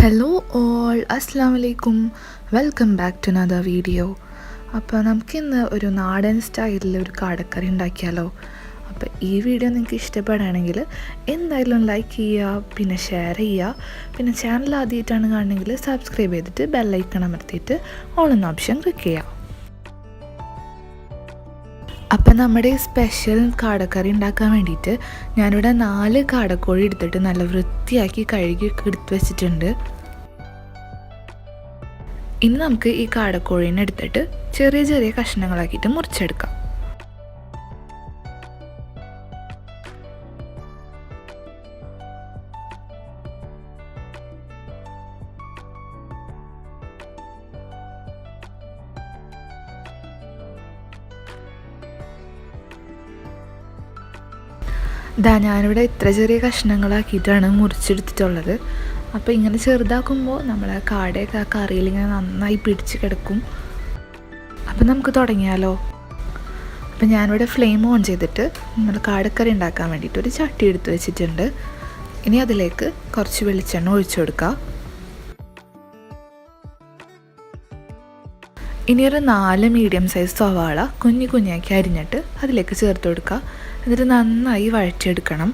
Hello all, അസ്സാം വലൈക്കും. Welcome back to another video. അപ്പോൾ നമുക്കിന്ന് ഒരു നാടൻ സ്റ്റൈലിൽ ഒരു കാടക്കറി ഉണ്ടാക്കിയാലോ. അപ്പോൾ ഈ വീഡിയോ നിങ്ങൾക്ക് ഇഷ്ടപ്പെടുകയാണെങ്കിൽ എന്തായാലും ലൈക്ക് ചെയ്യുക, പിന്നെ ഷെയർ ചെയ്യുക, പിന്നെ ചാനൽ ആദ്യമായിട്ടാണ് കാണണമെങ്കിൽ സബ്സ്ക്രൈബ് ചെയ്തിട്ട് ബെല്ലൈക്കൺ അമർത്തിയിട്ട് ഓൾ എന്ന ഓപ്ഷൻ ക്ലിക്ക് ചെയ്യുക. അപ്പം നമ്മുടെ സ്പെഷ്യൽ കാടക്കറി ഉണ്ടാക്കാൻ വേണ്ടിയിട്ട് ഞാനിവിടെ 4 കാടക്കോഴി എടുത്തിട്ട് നല്ല വൃത്തിയാക്കി കഴുകി എടുത്ത് വെച്ചിട്ടുണ്ട്. ഇനി നമുക്ക് ഈ കാടക്കോഴീനെ എടുത്തിട്ട് ചെറിയ ചെറിയ കഷ്ണങ്ങളാക്കിയിട്ട് മുറിച്ചെടുക്കാം. ഞാനിവിടെ ഇത്ര ചെറിയ കഷ്ണങ്ങളാക്കിയിട്ടാണ് മുറിച്ചെടുത്തിട്ടുള്ളത്. അപ്പോൾ ഇങ്ങനെ ചെറുതാക്കുമ്പോൾ നമ്മളെ കാടയൊക്കെ ആ കറിയിൽ ഇങ്ങനെ നന്നായി പിടിച്ച് കിടക്കും. അപ്പം നമുക്ക് തുടങ്ങിയാലോ. അപ്പം ഞാനിവിടെ ഫ്ലെയിം ഓൺ ചെയ്തിട്ട് നമ്മൾ കാടക്കറി ഉണ്ടാക്കാൻ വേണ്ടിയിട്ട് ഒരു ചട്ടി എടുത്ത് വെച്ചിട്ടുണ്ട്. ഇനി അതിലേക്ക് കുറച്ച് വെളിച്ചെണ്ണ ഒഴിച്ചു കൊടുക്കുക. ഇനി ഒരു 4 മീഡിയം സൈസ് സവാള കുഞ്ഞു കുഞ്ഞാക്കി അരിഞ്ഞിട്ട് അതിലേക്ക് ചേർത്ത് കൊടുക്കുക. എന്നിട്ട് നന്നായി വഴറ്റിയെടുക്കണം.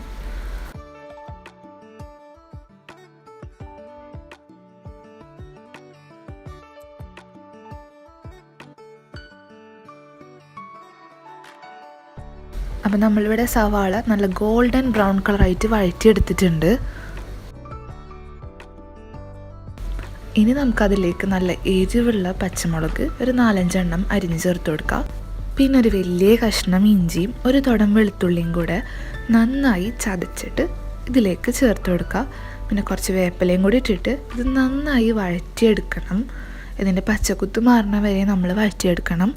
അപ്പം നമ്മളിവിടെ സവാള നല്ല ഗോൾഡൻ ബ്രൗൺ കളറായിട്ട് വഴറ്റിയെടുത്തിട്ടുണ്ട്. ഇനി നമുക്കതിലേക്ക് നല്ല എരിവുള്ള പച്ചമുളക് ഒരു 4-5 എണ്ണം അരിഞ്ഞ് ചേർത്ത് കൊടുക്കാം. പിന്നെ ഒരു വലിയ കഷ്ണം ഇഞ്ചിയും ഒരു തുടം വെളുത്തുള്ളിയും കൂടെ നന്നായി ചതച്ചിട്ട് ഇതിലേക്ക് ചേർത്ത് കൊടുക്കുക. പിന്നെ കുറച്ച് വേപ്പിലയും കൂടി ഇട്ടിട്ട് ഇത് നന്നായി വഴറ്റിയെടുക്കണം. ഇതിൻ്റെ പച്ചക്കുത്ത് മാറണ വരെ നമ്മൾ വഴറ്റിയെടുക്കണം.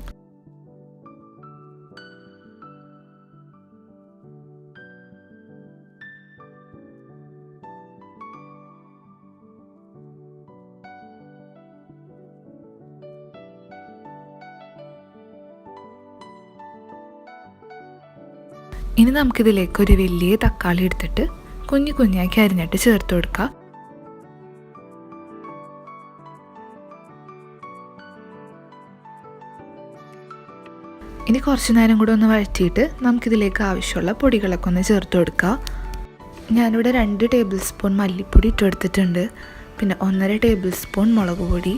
ഇനി നമുക്കിതിലേക്ക് ഒരു വലിയ തക്കാളി എടുത്തിട്ട് കുഞ്ഞു കുഞ്ഞാക്കി അരിഞ്ഞിട്ട് ചേർത്ത് കൊടുക്കുക. ഇനി കുറച്ച് നേരം കൂടെ ഒന്ന് വഴറ്റിയിട്ട് നമുക്കിതിലേക്ക് ആവശ്യമുള്ള പൊടികളൊക്കെ ഒന്ന് ചേർത്ത് കൊടുക്കുക. ഞാനിവിടെ 2 ടേബിൾ സ്പൂൺ മല്ലിപ്പൊടി ഇട്ടെടുത്തിട്ടുണ്ട്. പിന്നെ 1.5 ടേബിൾ സ്പൂൺ മുളക് പൊടി,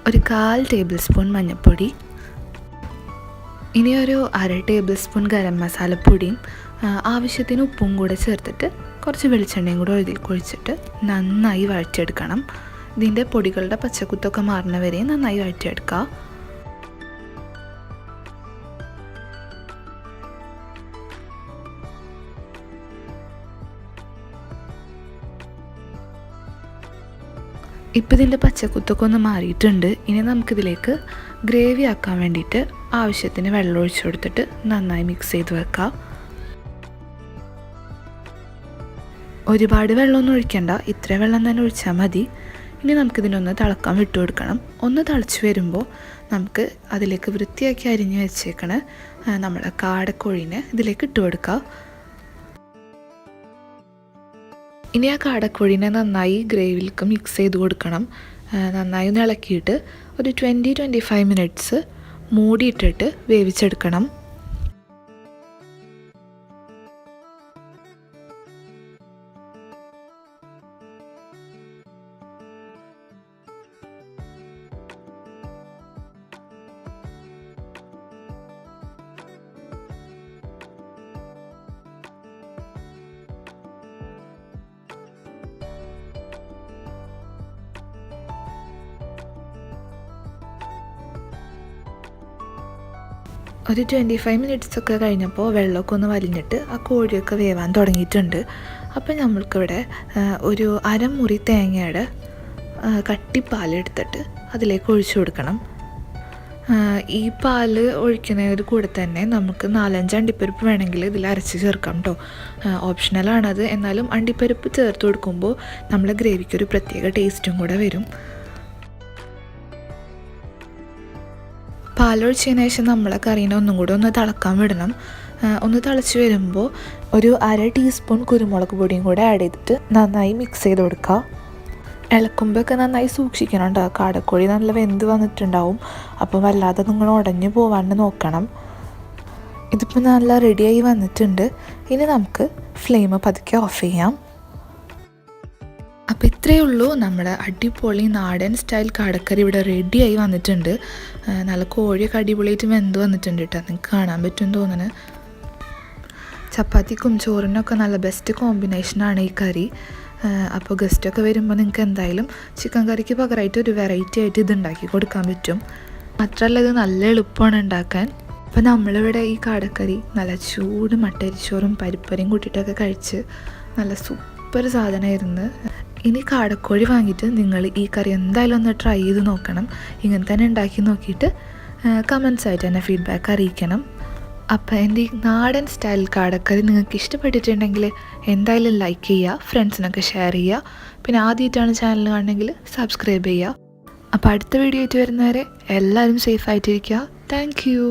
ഒരു 1/4 ടേബിൾ സ്പൂൺ മഞ്ഞൾപ്പൊടി, ഇനി ഒരു 1/2 ടേബിൾ സ്പൂൺ ഗരം മസാലപ്പൊടിയും ആവശ്യത്തിന് ഉപ്പും കൂടെ ചേർത്തിട്ട് കുറച്ച് വെളിച്ചെണ്ണയും കൂടെ ഒഴിച്ചിട്ട് നന്നായി വഴറ്റിയെടുക്കണം. ഇതിൻ്റെ പൊടികളുടെ പച്ചക്കുത്തൊക്കെ മാറുന്ന വരെ നന്നായി വഴറ്റിയെടുക്കുക. ഇപ്പം ഇതിൻ്റെ പച്ചക്കുത്തൊക്കെ ഒന്ന് മാറിയിട്ടുണ്ട്. ഇനി നമുക്കിതിലേക്ക് ഗ്രേവി ആക്കാൻ വേണ്ടിയിട്ട് ആവശ്യത്തിന് വെള്ളം ഒഴിച്ചു കൊടുത്തിട്ട് നന്നായി മിക്സ് ചെയ്ത് വെക്കാം. ഒരുപാട് വെള്ളമൊന്നും ഒഴിക്കണ്ട, ഇത്ര വെള്ളം തന്നെ ഒഴിച്ചാൽ മതി. ഇനി നമുക്കിതിനൊന്ന് തിളക്കാൻ വിട്ടു കൊടുക്കണം. ഒന്ന് തിളച്ച് വരുമ്പോൾ നമുക്ക് അതിലേക്ക് വൃത്തിയാക്കി അരിഞ്ഞ് വെച്ചേക്കണ നമ്മളെ കാടക്കോഴീനെ ഇതിലേക്ക് ഇട്ട് കൊടുക്കാം. ഇനി ആ കാടക്കോഴീനെ നന്നായി ഗ്രേവിയിലേക്ക് മിക്സ് ചെയ്ത് കൊടുക്കണം. നന്നായി ഒന്ന് ഇളക്കിയിട്ട് ഒരു 20-25 മിനിറ്റ്സ് മൂടിയിട്ടിട്ട് വേവിച്ചെടുക്കണം. ഒരു 25 മിനിറ്റ്സൊക്കെ കഴിഞ്ഞപ്പോൾ വെള്ളമൊക്കെ ഒന്ന് വലിഞ്ഞിട്ട് ആ കോഴിയൊക്കെ വേവാൻ തുടങ്ങിയിട്ടുണ്ട്. അപ്പോൾ നമ്മൾക്കിവിടെ ഒരു അരമുറി തേങ്ങയുടെ കട്ടിപ്പാലെടുത്തിട്ട് അതിലേക്ക് ഒഴിച്ചു കൊടുക്കണം. ഈ പാല് ഒഴിക്കുന്നതിന് കൂടെ തന്നെ നമുക്ക് 4-5 അണ്ടിപ്പരിപ്പ് വേണമെങ്കിൽ ഇതിൽ അരച്ച് ചേർക്കാം കേട്ടോ. ഓപ്ഷണലാണത്. എന്നാലും അണ്ടിപ്പരിപ്പ് ചേർത്ത് കൊടുക്കുമ്പോൾ നമ്മളെ ഗ്രേവിക്കൊരു പ്രത്യേക ടേസ്റ്റും കൂടെ വരും. പാലൊഴിച്ചതിന് ശേഷം നമ്മളെ കറീനെ ഒന്നും കൂടെ ഒന്ന് തിളക്കാൻ വിടണം. ഒന്ന് തിളച്ച് വരുമ്പോൾ ഒരു 1/2 ടീസ്പൂൺ കുരുമുളക് പൊടിയും കൂടെ ആഡ് ചെയ്തിട്ട് നന്നായി മിക്സ് ചെയ്ത് കൊടുക്കുക. ഇളക്കുമ്പോഴൊക്കെ നന്നായി സൂക്ഷിക്കണം കേട്ടോ. കാടക്കോഴി നല്ല വെന്ത് വന്നിട്ടുണ്ടാവും, അപ്പോൾ വല്ലാതെ നിങ്ങൾ ഉടഞ്ഞു പോവാണ്ട് നോക്കണം. ഇതിപ്പോൾ നല്ല റെഡിയായി വന്നിട്ടുണ്ട്. ഇനി നമുക്ക് ഫ്ലെയിം പതുക്കെ ഓഫ് ചെയ്യാം. അപ്പോൾ ഇത്രയേ ഉള്ളൂ, നമ്മുടെ അടിപൊളി നാടൻ സ്റ്റൈൽ കാടക്കറി ഇവിടെ റെഡിയായി വന്നിട്ടുണ്ട്. നല്ല കോഴിയൊക്കെ അടിപൊളിയായിട്ട് വെന്ത് വന്നിട്ടുണ്ട് കേട്ടോ, നിങ്ങൾക്ക് കാണാൻ പറ്റും തോന്നുന്നു. ചപ്പാത്തിക്കും ചോറിനൊക്കെ നല്ല ബെസ്റ്റ് കോമ്പിനേഷനാണ് ഈ കറി. അപ്പോൾ ഗസ്റ്റൊക്കെ വരുമ്പോൾ നിങ്ങൾക്ക് എന്തായാലും ചിക്കൻ കറിക്ക് പകരമായിട്ട് ഒരു വെറൈറ്റി ആയിട്ട് ഇത് ഉണ്ടാക്കി കൊടുക്കാൻ പറ്റും. മാത്രമല്ല ഇത് നല്ല എളുപ്പമാണ് ഉണ്ടാക്കാൻ. അപ്പോൾ നമ്മളിവിടെ ഈ കാടക്കറി നല്ല ചൂട് മട്ടരിച്ചോറും പരിപ്പറിയും കൂട്ടിയിട്ടൊക്കെ കഴിച്ച് നല്ല സൂപ്പർ സാധനമായിരുന്നു. ഇനി കാടക്കോഴി വാങ്ങിയിട്ട് നിങ്ങൾ ഈ കറി എന്തായാലും ഒന്ന് ട്രൈ ചെയ്ത് നോക്കണം. ഇങ്ങനെ തന്നെ ഉണ്ടാക്കി നോക്കിയിട്ട് കമൻസ് ആയിട്ട് തന്നെ ഫീഡ്ബാക്ക് അറിയിക്കണം. അപ്പോൾ എൻ്റെ ഈ നാടൻ സ്റ്റൈൽ കാടക്കറി നിങ്ങൾക്ക് ഇഷ്ടപ്പെട്ടിട്ടുണ്ടെങ്കിൽ എന്തായാലും ലൈക്ക് ചെയ്യുക, ഫ്രണ്ട്സിനൊക്കെ ഷെയർ ചെയ്യുക. പിന്നെ ആദ്യമായിട്ടാണ് ചാനൽ കാണണമെങ്കിൽ സബ്സ്ക്രൈബ് ചെയ്യുക. അപ്പോൾ അടുത്ത വീഡിയോ ആയിട്ട് വരുന്നവരെ എല്ലാവരും സേഫായിട്ടിരിക്കുക. Thank you.